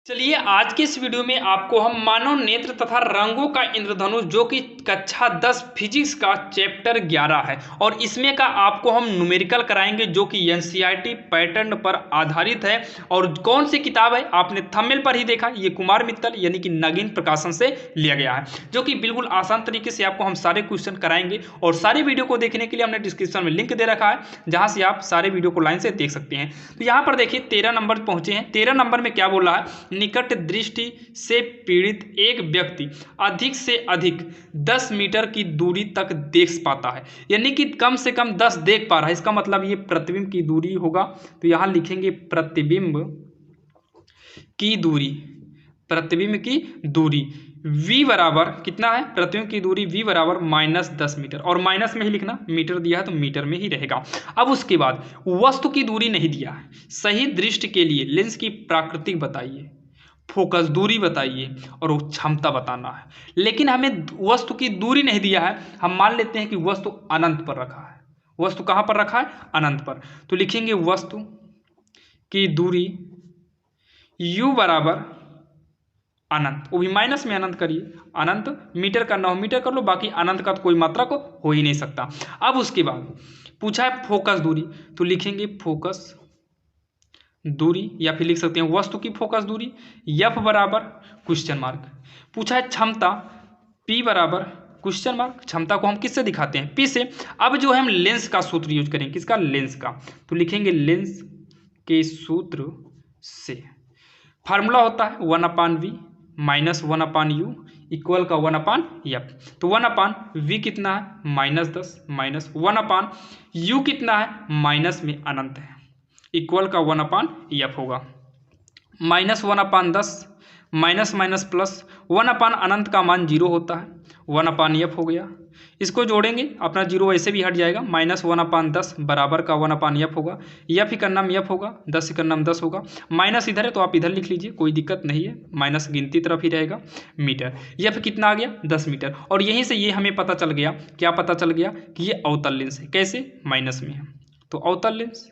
चलिए आज के इस वीडियो में आपको हम मानव नेत्र तथा रंगों का इंद्रधनुष जो कि कक्षा 10 फिजिक्स का चैप्टर 11 है और इसमें का आपको हम न्यूमेरिकल कराएंगे जो कि एनसीईआरटी पैटर्न पर आधारित है। और कौन सी किताब है आपने थंबनेल पर ही देखा, ये कुमार मित्तल यानी कि नगीन प्रकाशन से लिया गया है, जो कि बिल्कुल आसान तरीके से आपको हम सारे क्वेश्चन कराएंगे। और सारे वीडियो को देखने के लिए हमने डिस्क्रिप्शन में लिंक दे रखा है जहां से आप सारे वीडियो को लाइन से देख सकते हैं। तो यहाँ पर देखिए 13 नंबर पहुंचे हैं। 13 नंबर में क्या बोल रहा है, निकट दृष्टि से पीड़ित एक व्यक्ति अधिक से अधिक 10 मीटर की दूरी तक देख पाता है, यानी कि कम से कम 10 देख पा रहा है। इसका मतलब ये प्रतिबिंब की दूरी होगा। तो यहां लिखेंगे प्रतिबिंब की दूरी, प्रतिबिंब की दूरी v बराबर कितना है, प्रतिबिंब की दूरी v बराबर -10 मीटर, और माइनस में ही लिखना, मीटर दिया है तो मीटर में ही रहेगा। अब उसके बाद वस्तु की दूरी नहीं दिया है, सही दृष्टि के लिए लेंस की प्राकृतिक बताइए, फोकस दूरी बताइए और वो क्षमता बताना है। लेकिन हमें वस्तु की दूरी नहीं दिया है, हम मान लेते हैं कि वस्तु अनंत पर रखा है। वस्तु कहाँ पर रखा है, अनंत पर। तो लिखेंगे वस्तु की दूरी u बराबर अनंत, वो भी माइनस में अनंत करिए, अनंत मीटर करना हो मीटर कर लो, बाकी अनंत का तो कोई मात्रा को हो ही नहीं सकता। अब उसके बाद पूछा है फोकस दूरी, तो लिखेंगे फोकस दूरी, या फिर लिख सकते हैं वस्तु की फोकस दूरी f बराबर क्वेश्चन मार्क। पूछा है क्षमता p बराबर क्वेश्चन मार्क। क्षमता को हम किससे दिखाते हैं, p से। अब जो है हम लेंस का सूत्र यूज करेंगे, किसका, लेंस का। तो लिखेंगे लेंस के सूत्र से फार्मूला होता है 1/v माइनस 1/u इक्वल का 1/f। तो 1/v कितना है, -10 माइनस 1/u कितना है, माइनस में अनंत है, इक्वल का 1/f होगा। -1/10 माइनस माइनस प्लस 1/अनंत का मान 0 होता है, 1/f हो गया। इसको जोड़ेंगे, अपना 0 ऐसे भी हट जाएगा, -1/10 बराबर का 1/f होगा। f ही का नाम f होगा, 10 का नाम 10 होगा। माइनस इधर है तो आप इधर लिख लीजिए, कोई दिक्कत नहीं है, माइनस गिनती तरफ ही रहेगा। मीटर, f कितना आ गया, 10 मीटर। और यहीं से ये हमें पता चल गया, क्या पता चल गया कि ये अवतल लेंस है। कैसे, माइनस में है तो अवतल लेंस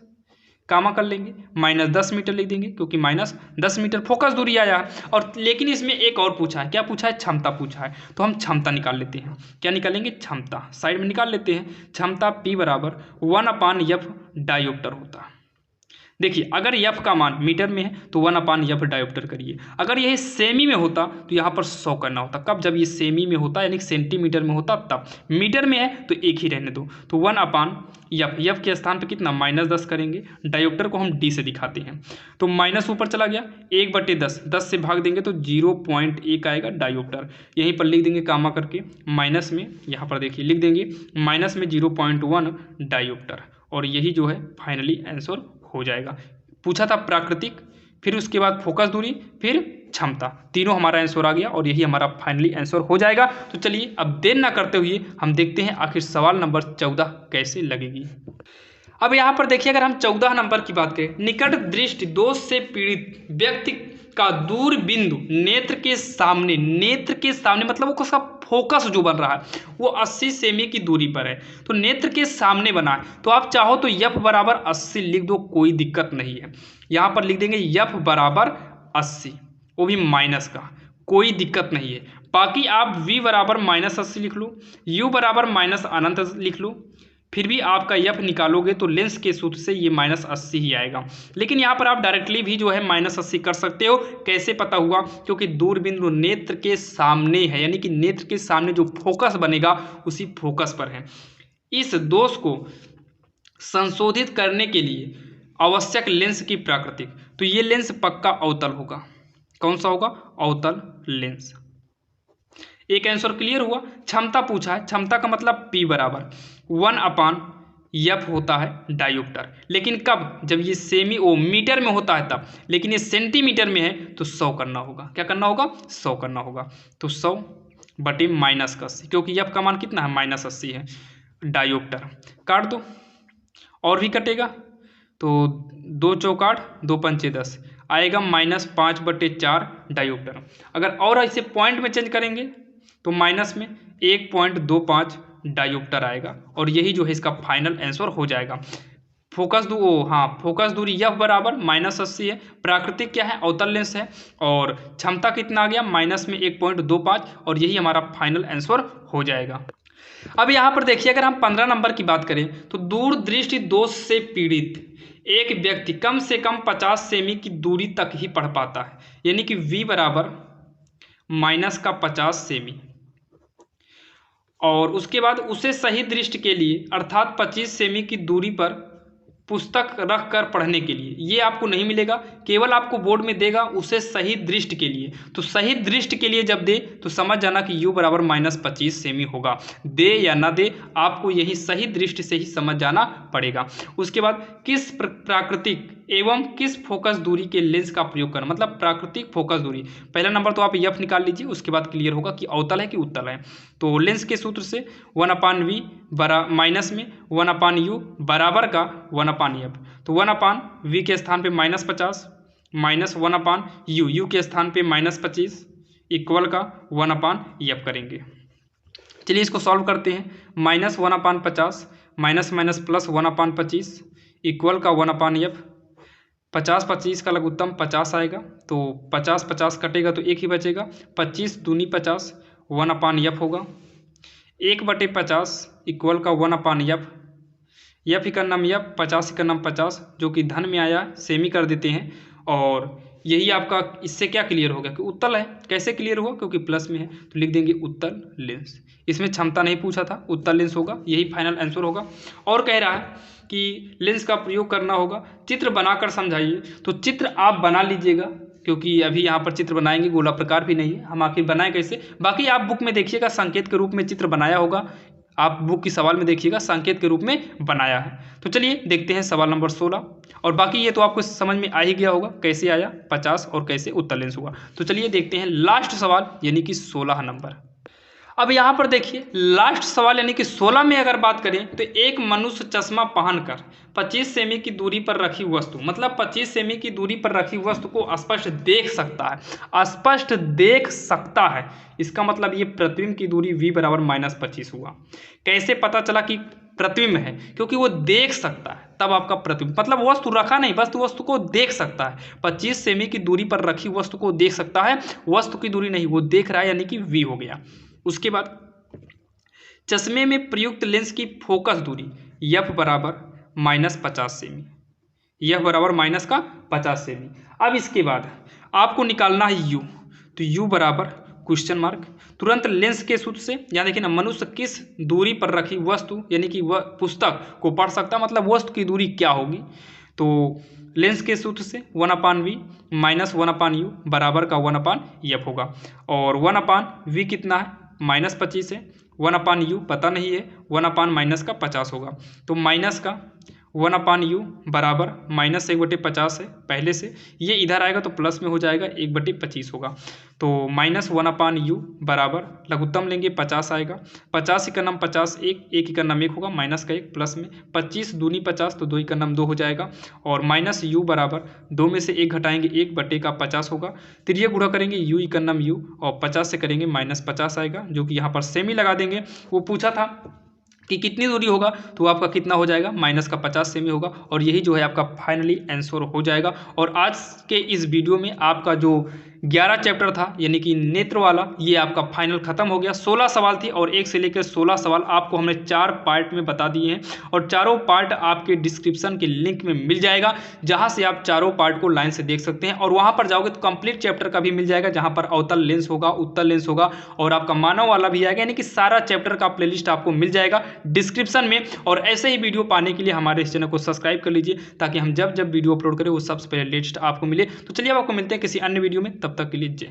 कामा कर लेंगे, -10 मीटर लिख देंगे क्योंकि -10 मीटर फोकस दूरी आया है। और लेकिन इसमें एक और पूछा है, क्या पूछा है, क्षमता पूछा है। तो हम क्षमता निकाल लेते हैं, क्या निकालेंगे, क्षमता साइड में निकाल लेते हैं। क्षमता p बराबर 1/f डायोप्टर होता है। देखिए अगर f का मान मीटर में है तो 1/f डायोप्टर करिए। अगर यह सेमी में होता तो यहाँ पर 100 करना होता। कब, जब ये सेमी में होता यानी सेंटीमीटर में होता तब। मीटर में है तो एक ही रहने दो, तो 1/f के स्थान पे कितना, -10 करेंगे। डायोप्टर को हम d से दिखाते हैं, तो माइनस ऊपर चला गया, 1/10, 10 से भाग देंगे तो 0.1 आएगा डायोप्टर। यहीं पर लिख देंगे कामा करके, माइनस में यहाँ पर देखिए लिख देंगे माइनस में 0.1 डायोप्टर। और यही जो है फाइनली आंसर हो जाएगा। पूछा था प्राकृतिक, फिर उसके बाद फोकस दूरी, फिर क्षमता, तीनों हमारा आंसर आ गया और यही हमारा फाइनली आंसर हो जाएगा। तो चलिए अब देर ना करते हुए हम देखते हैं आखिर सवाल नंबर 14 कैसे लगेगी। अब यहाँ पर देखिए, अगर हम 14 नंबर की बात करें, निकट दृष्टि दोष से पीड़ित व्यक्ति का दूर बिंदु नेत्र के सामने मतलब वो उसका फोकस जो बन रहा है वो 80 सेमी की दूरी पर है, तो नेत्र के सामने बना है। तो आप चाहो तो f बराबर 80 लिख दो, कोई दिक्कत नहीं है। यहाँ पर लिख देंगे f बराबर 80, वो भी माइनस का, कोई दिक्कत नहीं है। बाकी आप v बराबर -80 लिख लो, u बराबर -अनंत लिख लो, फिर भी आपका f निकालोगे तो लेंस के सूत्र से ये -80 ही आएगा। लेकिन यहाँ पर आप डायरेक्टली भी जो है -80 कर सकते हो। कैसे पता हुआ, क्योंकि दूरबिंदु नेत्र के सामने है, यानी कि नेत्र के सामने जो फोकस बनेगा उसी फोकस पर है। इस दोष को संशोधित करने के लिए आवश्यक लेंस की प्राकृतिक, तो ये लेंस पक्का अवतल होगा। कौन सा होगा, अवतल लेंस। एक आंसर क्लियर हुआ। क्षमता पूछा है, क्षमता का मतलब p बराबर 1/f होता है डायोप्टर। लेकिन कब, जब ये सेमी मीटर में होता है तब, लेकिन ये सेंटीमीटर में है तो 100 करना होगा। क्या करना होगा, 100 करना होगा। तो 100 बटे -80, क्योंकि f का मान कितना है, -80 है। डायोप्टर काट दो, और भी कटेगा तो 2 चौकाट 2 पंचे 10 आएगा, -5/4 डायोप्टर। अगर और ऐसे पॉइंट में चेंज करेंगे तो माइनस में 1.25 डायोप्टर आएगा, और यही जो है इसका फाइनल आंसर हो जाएगा। फोकस दूरी यफ बराबर -80 है। प्राकृतिक क्या है, अवतल लेंस है। और क्षमता कितना आ गया, माइनस में 1.25, और यही हमारा फाइनल आंसर हो जाएगा। अब यहाँ पर देखिए, अगर हम 15 नंबर की बात करें तो दूरदृष्टि दोष से पीड़ित एक व्यक्ति कम से कम 50 सेमी की दूरी तक ही पढ़ पाता है, यानी कि v बराबर -50 सेमी। और उसके बाद उसे सही दृष्टि के लिए अर्थात 25 सेमी की दूरी पर पुस्तक रख कर पढ़ने के लिए, ये आपको नहीं मिलेगा, केवल आपको बोर्ड में देगा उसे सही दृष्टि के लिए। तो सही दृष्टि के लिए जब दे तो समझ जाना कि u बराबर -25 सेमी होगा। दे या ना दे, आपको यही सही दृष्टि से ही समझ जाना पड़ेगा। उसके बाद किस प्राकृतिक एवं किस फोकस दूरी के लेंस का प्रयोग करना, मतलब प्राकृतिक फोकस दूरी। पहला नंबर तो आप एफ निकाल लीजिए, उसके बाद क्लियर होगा कि अवतल है कि उत्तल है। तो लेंस के सूत्र से 1/v माइनस में 1/u बराबर का 1/f। तो 1/v के स्थान पे -50 माइनस 1/u, u के स्थान पे -25 इक्वल का 1/f करेंगे। चलिए इसको सॉल्व करते हैं। -1/50 माइनस प्लस 1/25 इक्वल का 1/f। 50-25 का लघुत्तम 50 आएगा, तो 50-50 कटेगा तो एक ही बचेगा। 25 दूनी 50 1/f होगा। 1/50 इक्वल का 1/f। एफ का नाम एफ, 50 का नाम 50, जो कि धन में आया सेमी कर देते हैं। और यही आपका इससे क्या क्लियर हो गया कि उत्तल है। कैसे क्लियर हुआ, क्योंकि प्लस में है तो लिख देंगे उत्तल लेंस। इसमें क्षमता नहीं पूछा था, उत्तल लेंस होगा, यही फाइनल आंसर होगा। और कह रहा है कि लेंस का प्रयोग करना होगा, चित्र बनाकर समझाइए। तो चित्र आप बना लीजिएगा, क्योंकि अभी यहाँ पर चित्र बनाएंगे, गोला प्रकार भी नहीं है, हम आखिर बनाएं कैसे। बाकी आप बुक में देखिएगा संकेत के रूप में चित्र बनाया होगा, आप बुक की सवाल में देखिएगा संकेत के रूप में बनाया है। तो चलिए देखते हैं सवाल नंबर 16। और बाकी ये तो आपको समझ में आ ही गया होगा कैसे आया 50 और कैसे उत्तल लेंस हुआ। तो चलिए देखते हैं लास्ट सवाल, यानी कि 16 नंबर। अब यहाँ पर देखिए लास्ट सवाल यानी कि 16 में अगर बात करें तो एक मनुष्य चश्मा पहनकर 25 सेमी की दूरी पर रखी वस्तु, मतलब 25 सेमी की दूरी पर रखी वस्तु को स्पष्ट देख सकता है। स्पष्ट देख सकता है, इसका मतलब ये प्रतिबिंब की दूरी v बराबर -25 हुआ। कैसे पता चला कि प्रतिबिंब है, क्योंकि वो देख सकता है, तब आपका प्रतिबिंब, मतलब वस्तु रखा नहीं, वस्तु को देख सकता है। 25 सेमी की दूरी पर रखी वस्तु को देख सकता है, वस्तु की दूरी नहीं, वो देख रहा है, यानी कि v हो गया। उसके बाद चश्मे में प्रयुक्त लेंस की फोकस दूरी f बराबर -50 सेमी, यह बराबर -50 सेमी। अब इसके बाद आपको निकालना है u, तो u बराबर क्वेश्चन मार्क। तुरंत लेंस के सूत्र से, यहाँ देखिए ना, मनुष्य किस दूरी पर रखी वस्तु यानी कि वह पुस्तक को पढ़ सकता, मतलब वस्तु की दूरी क्या होगी। तो लेंस के सूत्र से 1/v माइनस 1/u बराबर का 1/f होगा। और 1/v कितना है, -25 है। 1/u पता नहीं है, 1/-50 होगा। तो माइनस का 1/u बराबर -1/50 है पहले से, ये इधर आएगा तो प्लस में हो जाएगा, 1/25 होगा। तो -1/u बराबर लघुत्तम लेंगे 50 आएगा। 50 का नाम 50 एक का नाम 1 होगा, माइनस का 1 प्लस में 25 दूनी 50, तो 2 का नाम 2 हो जाएगा। और -u बराबर 2 में से 1 घटाएंगे, 1/50 होगा। त्रिय गुणा करेंगे u का नाम u, और 50 से करेंगे -50 आएगा, जो कि यहाँ पर सेमी लगा देंगे। वो पूछा था कि कितनी दूरी होगा, तो आपका कितना हो जाएगा, -50 सेमी होगा। और यही जो है आपका फाइनली आंसर हो जाएगा। और आज के इस वीडियो में आपका जो 11 चैप्टर था यानी कि नेत्र वाला, ये आपका फाइनल खत्म हो गया। 16 सवाल थी और 1 से लेकर 16 सवाल आपको हमने 4 पार्ट में बता दिए हैं। और चारों पार्ट आपके डिस्क्रिप्शन के लिंक में मिल जाएगा, जहां से आप चारों पार्ट को लाइन से देख सकते हैं। और वहां पर जाओगे तो कंप्लीट चैप्टर का भी मिल जाएगा, जहां पर अवतल लेंस होगा, उत्तल लेंस होगा, और आपका मानव वाला भी आएगा, यानी कि सारा चैप्टर का प्लेलिस्ट आपको मिल जाएगा डिस्क्रिप्शन में। और ऐसे ही वीडियो पाने के लिए हमारे इस चैनल को सब्सक्राइब कर लीजिए, ताकि हम जब वीडियो अपलोड करें वो सबसे पहले लेटेस्ट आपको मिले। तो चलिए अब आपको मिलते हैं किसी अन्य वीडियो में, तब तक के लिए जय।